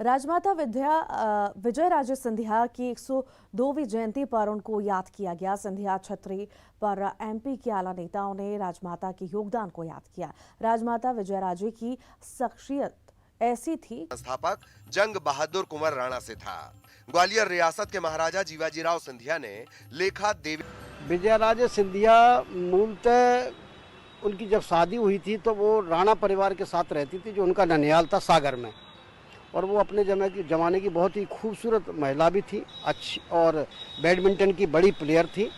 राजमाता विजय राजे सिंधिया की 102वीं जयंती पर उनको याद किया गया। सिंधिया छतरी पर एमपी के आला नेताओं ने राजमाता के योगदान को याद किया। राजमाता विजय राजे की शख्सियत ऐसी थी। संस्थापक जंग बहादुर कुंवर राणा से था। ग्वालियर रियासत के महाराजा जीवाजीराव सिंधिया ने लेखा देवी विजय राजे सिंधिया मूलतः उनकी जब शादी हुई थी तो वो राणा परिवार के साथ रहती थी, जो उनका ननिहाल था सागर में। और वो अपने जमाने की बहुत ही खूबसूरत महिला भी थी, अच्छी, और बैडमिंटन की बड़ी प्लेयर थी।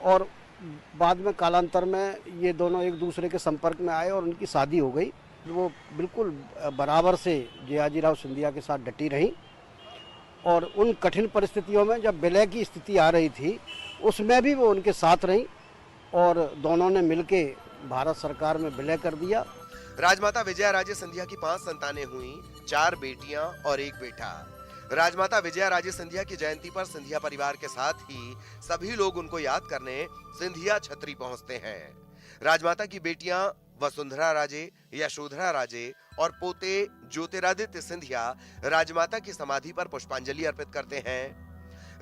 और बाद में कालांतर में ये दोनों एक दूसरे के संपर्क में आए और उनकी शादी हो गई। वो बिल्कुल बराबर से जियाजीराव सिंधिया के साथ डटी रहीं। और उन कठिन परिस्थितियों में जब विलय की स्थिति आ रही थी, उसमें भी वो उनके साथ रहीं और दोनों ने मिलके भारत सरकार में विलय कर दिया। राजमाता विजया राजे सिंधिया की 5 संतानें हुईं, 4 बेटियां और 1 बेटा। राजमाता विजया राजे सिंधिया की जयंती पर सिंधिया परिवार के साथ ही सभी लोग उनको याद करने सिंधिया छतरी पहुंचते हैं। राजमाता की बेटियां वसुंधरा राजे, यशोधरा राजे और पोते ज्योतिरादित्य सिंधिया राजमाता की समाधि पर पुष्पांजलि अर्पित करते हैं।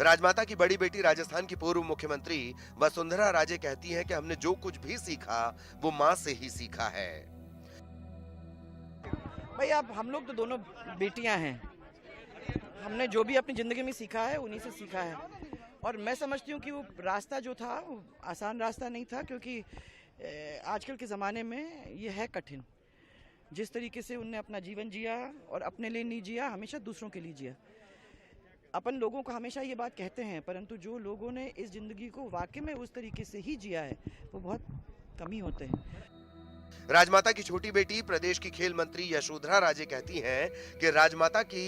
राजमाता की बड़ी बेटी राजस्थान की पूर्व मुख्यमंत्री वसुंधरा राजे कहती हैं कि हमने जो कुछ भी सीखा वो मां से ही सीखा है। भाई अब हम लोग तो दोनों बेटियां हैं, हमने जो भी अपनी जिंदगी में सीखा है उन्हीं से सीखा है। और मैं समझती हूँ कि वो रास्ता जो था वो आसान रास्ता नहीं था, क्योंकि आजकल के ज़माने में ये है कठिन। जिस तरीके से उनने अपना जीवन जिया और अपने लिए नहीं जिया, हमेशा दूसरों के लिए जिया। अपन लोगों को हमेशा ये बात कहते हैं, परंतु जो लोगों ने इस ज़िंदगी को वाकई में उस तरीके से ही जिया है वो बहुत कम ही होते हैं। राजमाता की छोटी बेटी प्रदेश की खेल मंत्री यशोधरा राजे कहती हैं कि राजमाता की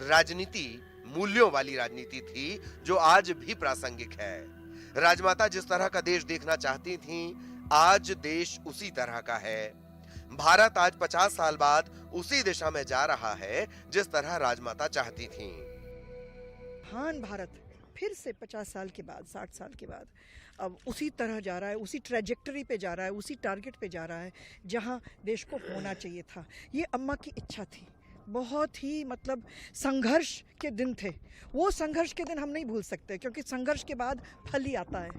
राजनीति मूल्यों वाली राजनीति थी जो आज भी प्रासंगिक है। राजमाता जिस तरह का देश देखना चाहती थीं, आज देश उसी तरह का है। भारत आज 50 साल बाद उसी दिशा में जा रहा है जिस तरह राजमाता चाहती थीं। महान भारत फिर से 50 साल के बाद, 60 साल के बाद अब उसी तरह जा रहा है, उसी ट्रैजेक्टरी पे जा रहा है, उसी टारगेट पे जा रहा है जहां देश को होना चाहिए था। ये अम्मा की इच्छा थी। बहुत ही मतलब संघर्ष के दिन थे। वो संघर्ष के दिन हम नहीं भूल सकते, क्योंकि संघर्ष के बाद फल ही आता है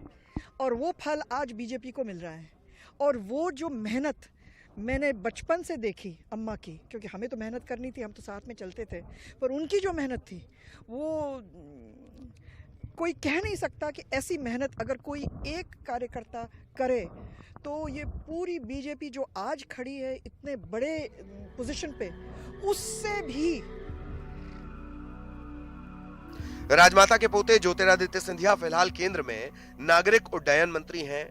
और वो फल आज बीजेपी को मिल रहा है। और वो जो मेहनत मैंने बचपन से देखी अम्मा की, क्योंकि हमें तो मेहनत करनी थी, हम तो साथ में चलते थे, पर उनकी जो मेहनत थी वो कोई कह नहीं सकता कि ऐसी मेहनत अगर कोई एक कार्यकर्ता करे तो ये पूरी बीजेपी जो आज खड़ी है इतने बड़े पोजीशन पे, उससे भी। राजमाता के पोते ज्योतिरादित्य सिंधिया फिलहाल केंद्र में नागरिक उड्डयन मंत्री हैं।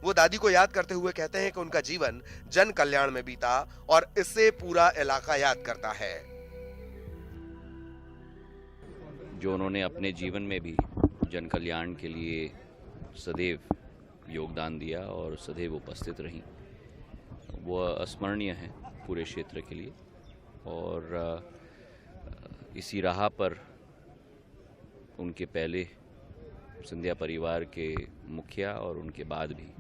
वो दादी को याद करते हुए कहते हैं कि उनका जीवन जन कल्याण में बीता और इससे पूरा इलाका याद करता है। जो उन्होंने अपने जीवन में भी जन कल्याण के लिए सदैव योगदान दिया और सदैव उपस्थित रहीं, वो अस्मरणीय है पूरे क्षेत्र के लिए। और इसी राह पर उनके पहले सिंधिया परिवार के मुखिया और उनके बाद भी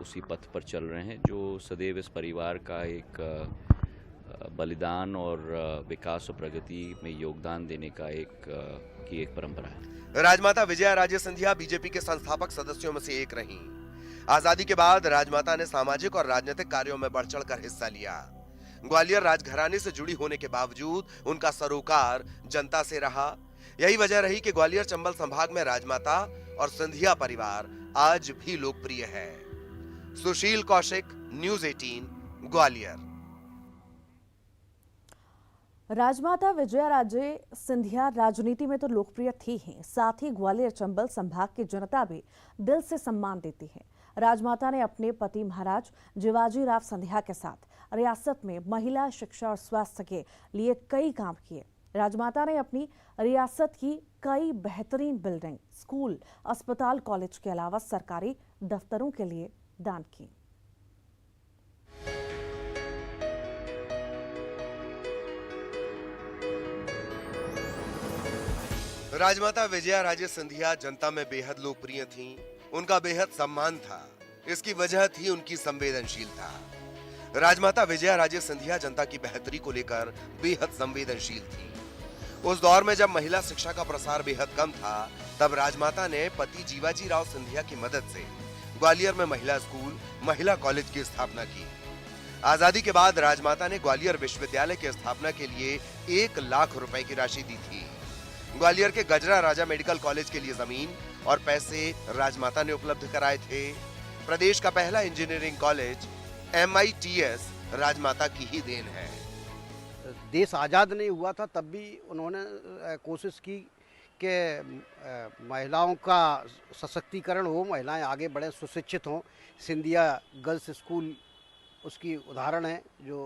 उसी पथ पर चल रहे हैं, जो सदैव इस परिवार का एक बलिदान और विकास और प्रगति में योगदान देने का एक परंपरा है। राजमाता विजया राजे सिंधिया बीजेपी के संस्थापक सदस्यों में से एक रहीं। आजादी के बाद राजमाता ने सामाजिक और राजनीतिक कार्यों में बढ़ चढ़कर हिस्सा लिया। ग्वालियर राजघराने से जुड़ी होने के बावजूद उनका सरोकार जनता से रहा। यही वजह रही कि ग्वालियर चंबल संभाग में राजमाता और सिंधिया परिवार आज भी लोकप्रिय है। सुशील कौशिक, न्यूज़ 18, ग्वालियर। राजमाता विजया राजे सिंधिया राजनीति में तो लोकप्रिय थी ही, साथ ही ग्वालियर चंबल संभाग की जनता भी दिल से सम्मान देती है। राजमाता ने अपने पति महाराज जीवाजीराव सिंधिया के साथ रियासत में महिला शिक्षा और स्वास्थ्य के लिए कई काम किए। राजमाता ने अपनी रियासत की कई बेहतरीन बिल्डिंग, स्कूल, अस्पताल, कॉलेज के अलावा सरकारी दफ्तरों के लिए दान की। राजमाता विजया राजे सिंधिया जनता में बेहद लोकप्रिय थीं। उनका बेहद सम्मान था। इसकी वजह थी उनकी संवेदनशीलता। राजमाता विजया राजे सिंधिया जनता की बेहतरी को लेकर बेहद संवेदनशील थी। उस दौर में जब महिला शिक्षा का प्रसार बेहद कम था, तब राजमाता ने पति जीवाजी राव सिंधिया की मदद से ग्वालियर में महिला स्कूल, महिला कॉलेज की स्थापना की। आजादी के बाद राजमाता ने ग्वालियर विश्वविद्यालय की स्थापना के लिए 1 लाख रुपए की राशि दी थी। ग्वालियर के गजरा राजा मेडिकल कॉलेज के लिए जमीन और पैसे राजमाता ने उपलब्ध कराए थे। प्रदेश का पहला इंजीनियरिंग कॉलेज MITS राजमाता की ही देन है। देश आज़ाद नहीं हुआ था तब भी उन्होंने कोशिश की कि महिलाओं का सशक्तिकरण हो, महिलाएं आगे बढ़े, सुशिक्षित हों। सिंधिया गर्ल्स स्कूल उसकी उदाहरण है जो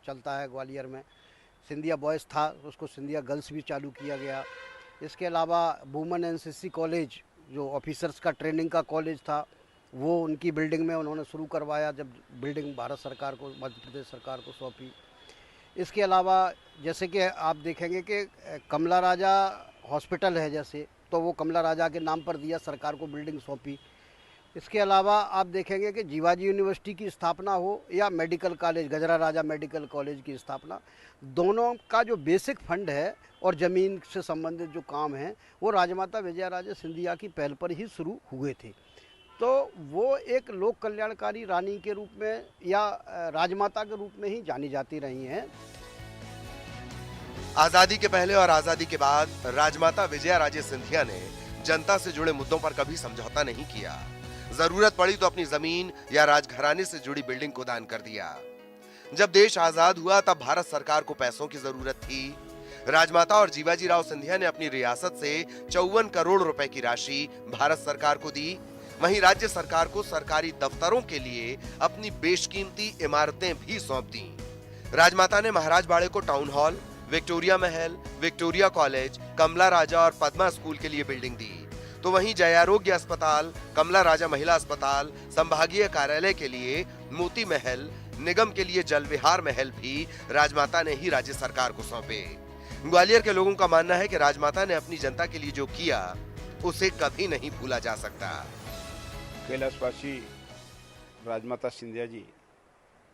चलता है ग्वालियर में। सिंधिया बॉयज़ था, उसको सिंधिया गर्ल्स भी चालू किया गया। इसके अलावा वुमेन NCC कॉलेज जो ऑफिसर्स का ट्रेनिंग का कॉलेज था, वो उनकी बिल्डिंग में उन्होंने शुरू करवाया जब बिल्डिंग भारत सरकार को, मध्य प्रदेश सरकार को सौंपी। इसके अलावा जैसे कि आप देखेंगे कि कमला राजा हॉस्पिटल है जैसे, तो वो कमला राजा के नाम पर दिया, सरकार को बिल्डिंग सौंपी। इसके अलावा आप देखेंगे कि जीवाजी यूनिवर्सिटी की स्थापना हो या मेडिकल कॉलेज, गजरा राजा मेडिकल कॉलेज की स्थापना, दोनों का जो बेसिक फंड है और ज़मीन से संबंधित जो काम है वो राजमाता विजया राजे सिंधिया की पहल पर ही शुरू हुए थे। तो वो एक लोक कल्याणकारी रानी के रूप में या राजमाता के रूप में ही जानी जाती रही हैं। आजादी के पहले और आजादी के बाद राजमाता विजया राजे सिंधिया ने जनता से जुड़े मुद्दों पर कभी समझौता नहीं किया। जरूरत पड़ी तो अपनी जमीन या राजघराने से जुड़ी बिल्डिंग को दान कर दिया। जब देश आजाद हुआ तब भारत सरकार को पैसों की जरूरत थी। राजमाता और जीवाजी राव सिंधिया ने अपनी रियासत से 54 करोड़ रुपए की राशि भारत सरकार को दी। वहीं राज्य सरकार को सरकारी दफ्तरों के लिए अपनी बेशकीमती इमारतें भी सौंप दी। राजमाता ने महाराज बाड़े को टाउन हॉल, विक्टोरिया महल, विक्टोरिया कॉलेज, कमला राजा और पद्मा स्कूल के लिए बिल्डिंग दी। तो वहीं जयारोग्य अस्पताल, कमला राजा महिला अस्पताल, संभागीय कार्यालय के लिए मोती महल, निगम के लिए जल विहार महल भी राजमाता ने ही राज्य सरकार को सौंपे। ग्वालियर के लोगों का मानना है कि राजमाता ने अपनी जनता के लिए जो किया उसे कभी नहीं भूला जा सकता। कैलाशवासी राजमाता सिंधिया जी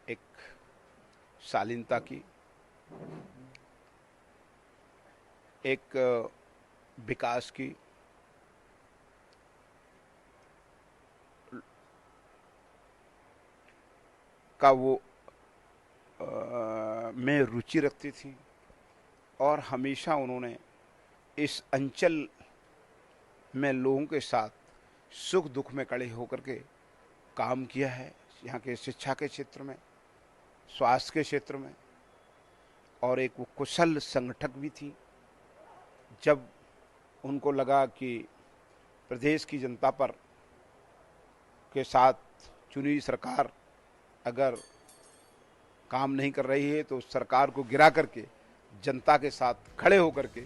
एक शालीनता की, एक विकास की, का वो में रुचि रखती थी और हमेशा उन्होंने इस अंचल में लोगों के साथ सुख दुख में खड़े होकर के काम किया है। यहाँ के शिक्षा के क्षेत्र में, स्वास्थ्य के क्षेत्र में, और एक वो कुशल संगठक भी थी। जब उनको लगा कि प्रदेश की जनता पर के साथ चुनी सरकार अगर काम नहीं कर रही है तो सरकार को गिरा करके जनता के साथ खड़े होकर के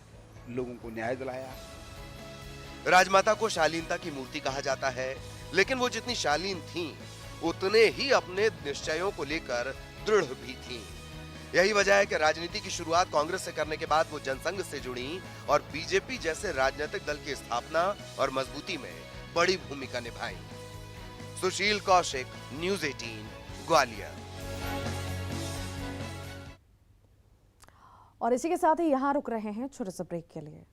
लोगों को न्याय दिलाया। राजमाता को शालीनता की मूर्ति कहा जाता है, लेकिन वो जितनी शालीन थीं, उतने ही अपने निश्चयों को लेकर दृढ़ भी थीं। यही वजह है कि राजनीति की शुरुआत कांग्रेस से करने के बाद वो जनसंघ से जुड़ी और बीजेपी जैसे राजनीतिक दल की स्थापना और मजबूती में बड़ी भूमिका निभाई। सुशील कौशिक, न्यूज़ 18, ग्वालियर। और इसी के साथ ही यहाँ रुक रहे हैं छोटे से ब्रेक के लिए।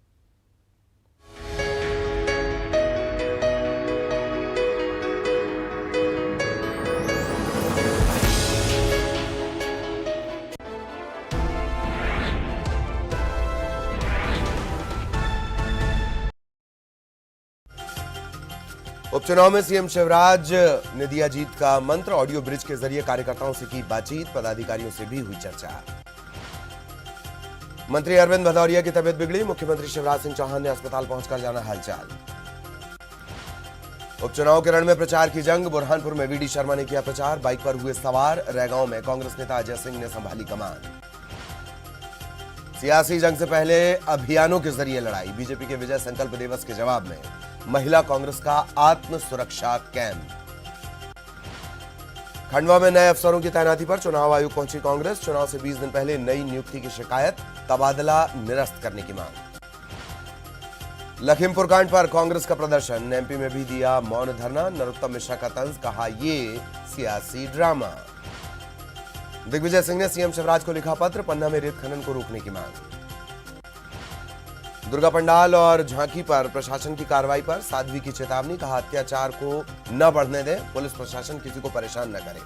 उपचुनाव में सीएम शिवराज ने दिया जीत का मंत्र। ऑडियो ब्रिज के जरिए कार्यकर्ताओं से की बातचीत, पदाधिकारियों से भी हुई चर्चा। मंत्री अरविंद भदौरिया की तबीयत बिगड़ी, मुख्यमंत्री शिवराज सिंह चौहान ने अस्पताल पहुंचकर जाना हालचाल। उपचुनाव के रण में प्रचार की जंग, बुरहानपुर में वीडी शर्मा ने किया प्रचार, बाइक पर हुए सवार। रैगांव में कांग्रेस नेता अजय सिंह ने संभाली कमान। सियासी जंग से पहले अभियानों के जरिए लड़ाई, बीजेपी के विजय संकल्प दिवस के जवाब में महिला कांग्रेस का आत्म सुरक्षा कैंप। खंडवा में नए अफसरों की तैनाती पर चुनाव आयोग पहुंची कांग्रेस, चुनाव से 20 दिन पहले नई नियुक्ति की शिकायत, तबादला निरस्त करने की मांग। लखीमपुर कांड पर कांग्रेस का प्रदर्शन, एमपी में भी दिया मौन धरना, नरोत्तम मिश्रा का तंज, कहा ये सियासी ड्रामा। दिग्विजय सिंह ने सीएम शिवराज को लिखा पत्र, पन्ना में रेत खनन को रोकने की मांग। दुर्गा पंडाल और झांकी पर प्रशासन की कार्रवाई पर साध्वी की चेतावनी, कहा अत्याचार को न बढ़ने दें, पुलिस प्रशासन किसी को परेशान न करे।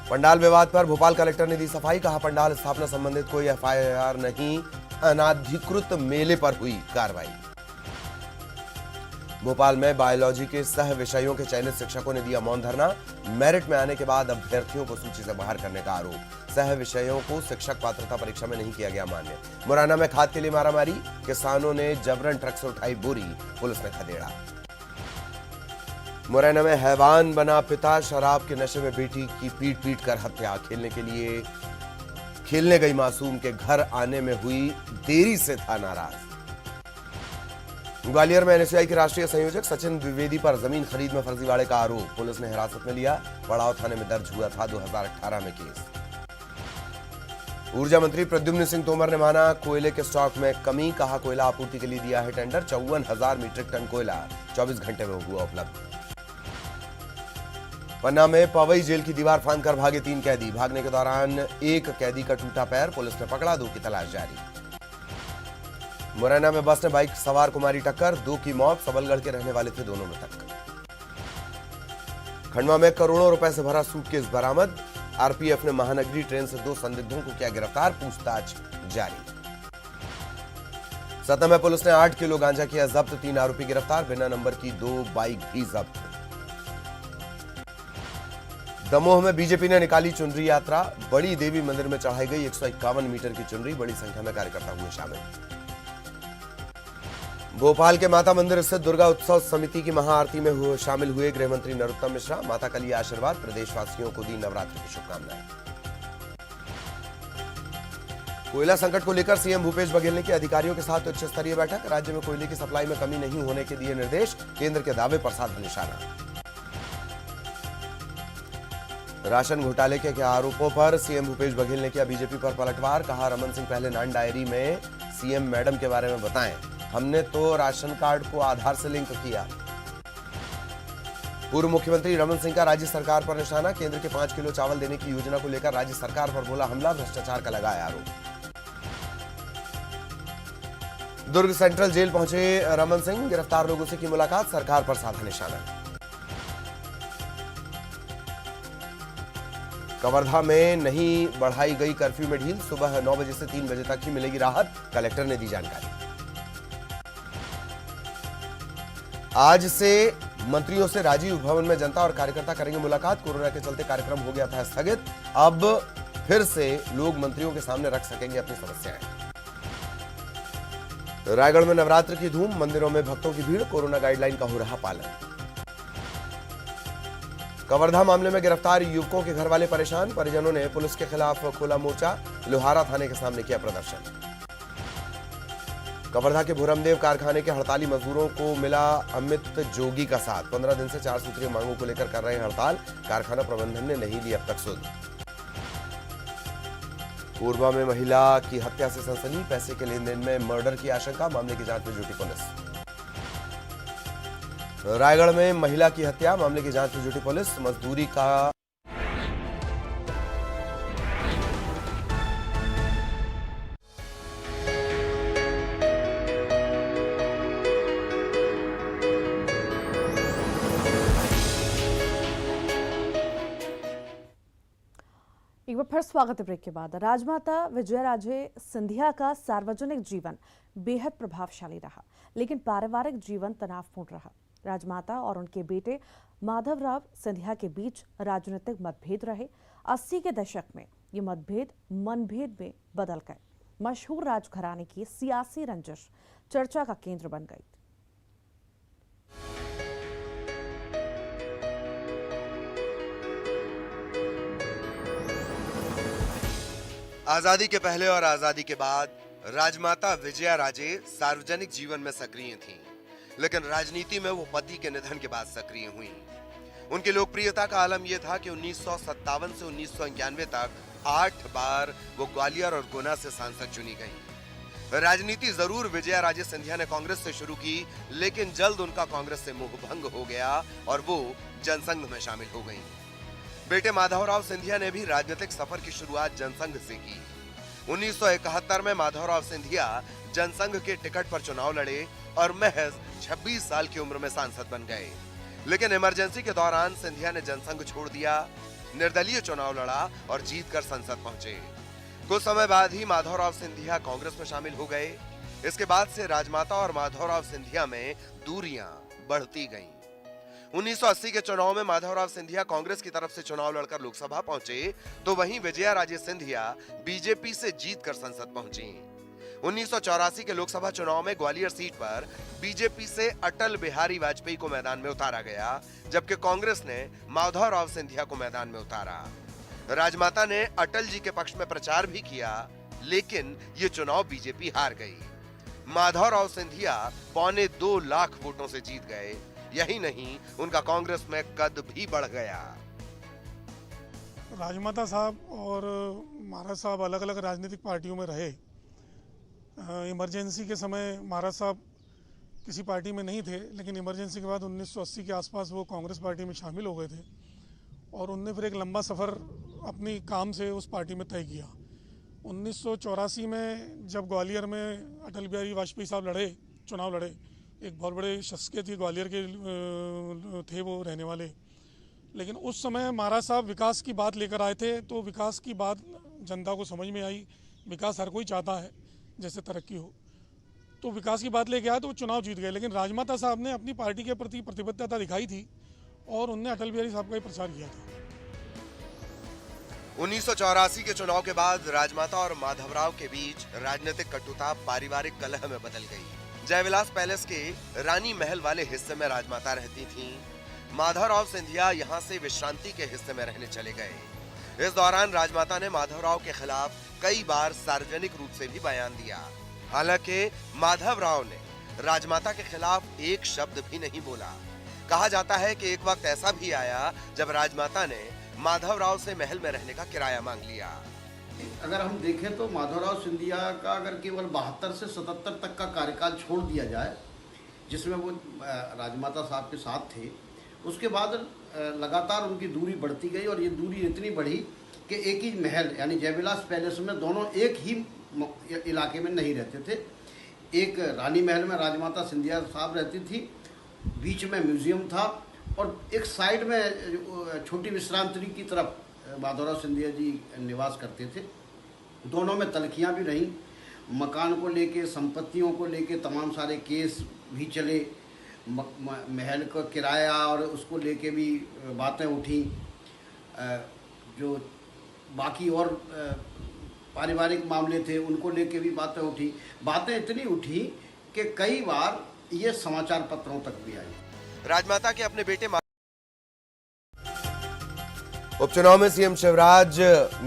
पंडाल विवाद पर भोपाल कलेक्टर ने दी सफाई, कहा पंडाल स्थापना संबंधित कोई एफआईआर नहीं, अनाधिकृत मेले पर हुई कार्रवाई। भोपाल में बायोलॉजी के सह विषयों के चयनित शिक्षकों ने दिया मौन धरना, मेरिट में आने के बाद अभ्यर्थियों को सूची से बाहर करने का आरोप, सह विषयों को शिक्षक पात्रता परीक्षा में नहीं किया गया मान्य। मुरैना में खाद के लिए मारामारी, किसानों ने जबरन ट्रक से उठाई बोरी, पुलिस ने खदेड़ा। मुरैना में हैवान बना पिता, शराब के नशे में बेटी की पीट पीट कर हत्या, खेलने गई मासूम के घर आने में हुई देरी से था नाराज। ग्वालियर में एनएसयूआई के राष्ट्रीय संयोजक सचिन द्विवेदी पर जमीन खरीद में फर्जीवाड़े का आरोप, पुलिस ने हिरासत में लिया, पड़ाव थाने में दर्ज हुआ था 2018 में केस। ऊर्जा मंत्री प्रद्युम्न सिंह तोमर ने माना कोयले के स्टॉक में कमी, कहा कोयला आपूर्ति के लिए दिया है टेंडर, 54,000 मीट्रिक टन कोयला 24 घंटे में हुआ उपलब्ध। पन्ना में पवई जेल की दीवार फांदकर भागे 3 कैदी, भागने के दौरान एक कैदी का टूटा पैर, पुलिस ने पकड़ा, 2 की तलाश जारी। मुरैना में बस ने बाइक सवार को मारी टक्कर, 2 की मौत, सबलगढ़ के रहने वाले थे दोनों मृतक। खंडवा में करोड़ों रुपए से भरा सूटकेस बरामद, आरपीएफ ने महानगरी ट्रेन से 2 संदिग्धों को किया गिरफ्तार, पूछताछ जारी। सतना में पुलिस ने 8 किलो गांजा किया जब्त, 3 आरोपी गिरफ्तार, बिना नंबर की 2 बाइक भी जब्त। दमोह में बीजेपी ने निकाली चुनरी यात्रा, बड़ी देवी मंदिर में चढ़ाई गई 151 मीटर की चुनरी, बड़ी संख्या में कार्यकर्ता हुए शामिल। भोपाल के माता मंदिर स्थित दुर्गा उत्सव समिति की महाआरती में शामिल हुए गृह मंत्री नरोत्तम मिश्रा, माता का लिया आशीर्वाद, प्रदेशवासियों को दी नवरात्रि की शुभकामनाएं। कोयला संकट को लेकर सीएम भूपेश बघेल ने की अधिकारियों के साथ उच्च स्तरीय बैठक, राज्य में कोयले की सप्लाई में कमी नहीं होने के दिए निर्देश, केंद्र के दावे पर साधा निशाना। राशन घोटाले के आरोपों पर सीएम भूपेश बघेल ने किया बीजेपी पर पलटवार, कहा रमन सिंह पहले नान डायरी में सीएम मैडम के बारे में बताएं, हमने तो राशन कार्ड को आधार से लिंक किया। पूर्व मुख्यमंत्री रमन सिंह का राज्य सरकार पर निशाना, केंद्र के 5 किलो चावल देने की योजना को लेकर राज्य सरकार पर बोला हमला, भ्रष्टाचार का लगाया आरोप। दुर्ग सेंट्रल जेल पहुंचे रमन सिंह, गिरफ्तार लोगों से की मुलाकात, सरकार पर साधा निशाना। कवर्धा में नहीं बढ़ाई गई कर्फ्यू में ढील, सुबह 9 बजे से 3 बजे तक ही मिलेगी राहत, कलेक्टर ने दी जानकारी। आज से मंत्रियों से राजीव भवन में जनता और कार्यकर्ता करेंगे मुलाकात, कोरोना के चलते कार्यक्रम हो गया था स्थगित, अब फिर से लोग मंत्रियों के सामने रख सकेंगे अपनी समस्याएं। रायगढ़ में नवरात्र की धूम, मंदिरों में भक्तों की भीड़, कोरोना गाइडलाइन का हो रहा पालन। कवर्धा मामले में गिरफ्तार युवकों के घर वाले परेशान, परिजनों ने पुलिस के खिलाफ खोला मोर्चा, लोहारा थाने के सामने किया प्रदर्शन। कवर्धा के भूरमदेव कारखाने के हड़ताली मजदूरों को मिला अमित जोगी का साथ, 15 दिन से 4 सूत्रीय मांगों को लेकर कर रहे हैं हड़ताल, कारखाना प्रबंधन ने नहीं ली अब तक सुध। कोरबा में महिला की हत्या से सनसनी, पैसे के लेन देन में मर्डर की आशंका, मामले की जांच में जुटी पुलिस। रायगढ़ में महिला की हत्या, मामले की जांच में जुटी पुलिस, मजदूरी का एक बार फिर स्वागत है ब्रेक के बाद। राजमाता विजयाराजे सिंधिया का सार्वजनिक जीवन बेहद प्रभावशाली रहा, लेकिन पारिवारिक जीवन तनावपूर्ण रहा। राजमाता और उनके बेटे माधवराव सिंधिया के बीच राजनीतिक मतभेद रहे। 80 के दशक में ये मतभेद मनभेद में बदल गए। मशहूर राजघराने की सियासी रंजिश चर्चा का केंद्र बन गई। आजादी के पहले और आजादी के बाद राजमाता विजयाराजे सार्वजनिक जीवन में सक्रिय थीं, लेकिन राजनीति में वो पति के निधन के बाद सक्रिय हुई। उनकी लोकप्रियता का आलम यह था कि 1957 से 1991 तक 8 बार वो ग्वालियर और गुना से सांसद चुनी गईं। राजनीति जरूर विजयाराजे सिंधिया ने कांग्रेस से शुरू की, लेकिन जल्द उनका कांग्रेस से मोह भंग हो गया और वो जनसंघ में शामिल हो गईं। बेटे माधवराव सिंधिया ने भी राजनीतिक सफर की शुरुआत जनसंघ से की। 1971 में माधवराव सिंधिया जनसंघ के टिकट पर चुनाव लड़े और महज 26 साल की उम्र में सांसद बन गए। लेकिन इमरजेंसी के दौरान सिंधिया ने जनसंघ छोड़ दिया, निर्दलीय चुनाव लड़ा और जीतकर संसद पहुंचे। कुछ समय बाद ही माधवराव सिंधिया कांग्रेस में शामिल हो गए। इसके बाद से राजमाता और माधवराव सिंधिया में दूरियां बढ़ती गईं। 1980 के चुनाव में माधवराव सिंधिया कांग्रेस की तरफ से चुनाव लड़कर लोकसभा पहुंचे, तो वहीं विजया राजे सिंधिया बीजेपी से जीतकर संसद पहुंची। 1984 के लोकसभा चुनाव में ग्वालियर सीट पर बीजेपी से अटल बिहारी वाजपेयी को मैदान में उतारा गया, जबकि कांग्रेस ने माधवराव सिंधिया को मैदान में उतारा। राजमाता ने अटल जी के पक्ष में प्रचार भी किया, लेकिन ये चुनाव बीजेपी हार गई। माधवराव सिंधिया 2.25 लाख वोटों से जीत गए। यही नहीं, उनका कांग्रेस में कद भी बढ़ गया। राजमाता साहब और महाराज साहब अलग अलग राजनीतिक पार्टियों में रहे। इमरजेंसी के समय महाराज साहब किसी पार्टी में नहीं थे, लेकिन इमरजेंसी के बाद 1980 के आसपास वो कांग्रेस पार्टी में शामिल हो गए थे और उनने फिर एक लंबा सफ़र अपनी काम से उस पार्टी में तय किया। 1984 में जब ग्वालियर में अटल बिहारी वाजपेयी साहब चुनाव लड़े, एक बहुत बड़े शख्सियत थी, ग्वालियर के थे वो रहने वाले। लेकिन उस समय महाराज साहब विकास की बात लेकर आए थे, तो विकास की बात जनता को समझ में आई। विकास हर कोई चाहता है, जैसे तरक्की हो, तो विकास की बात लेके आए तो वो चुनाव जीत गए। लेकिन राजमाता साहब ने अपनी पार्टी के प्रति प्रतिबद्धता दिखाई थी और उनने अटल बिहारी साहब का ही प्रचार किया था। 1984 के चुनाव के बाद राजमाता और माधवराव के बीच राजनीतिक कटुता पारिवारिक कलह में बदल गई। जयविलास पैलेस के रानी महल वाले हिस्से में राजमाता रहती थीं। माधवराव सिंधिया यहां से विश्रांति के हिस्से में रहने चले गए। इस दौरान राजमाता ने माधवराव के खिलाफ कई बार सार्वजनिक रूप से भी बयान दिया। हालांकि माधवराव ने राजमाता के खिलाफ एक शब्द भी नहीं बोला। कहा जाता है कि एक वक्त ऐसा भी आया जब राजमाता ने माधवराव से महल में रहने का किराया मांग लिया। अगर हम देखें तो माधवराव सिंधिया का अगर केवल 72 से 77 तक का कार्यकाल छोड़ दिया जाए, जिसमें वो राजमाता साहब के साथ थे, उसके बाद लगातार उनकी दूरी बढ़ती गई और ये दूरी इतनी बढ़ी कि एक ही महल यानी जयविलास पैलेस में दोनों एक ही इलाके में नहीं रहते थे। एक रानी महल में राजमाता सिंधिया साहब रहती थी, बीच में म्यूजियम था और एक साइड में छोटी विश्रांति की तरफ माधवराव सिंधिया जी निवास करते थे। दोनों में तलखियाँ भी रहीं, मकान को लेके, संपत्तियों को लेके तमाम सारे केस भी चले, महल का किराया और उसको लेके भी बातें उठी। जो बाकी और पारिवारिक मामले थे उनको लेके भी बातें उठी। बातें इतनी उठी कि कई बार ये समाचार पत्रों तक भी आई। राजमाता के अपने बेटे उपचुनाव में सीएम शिवराज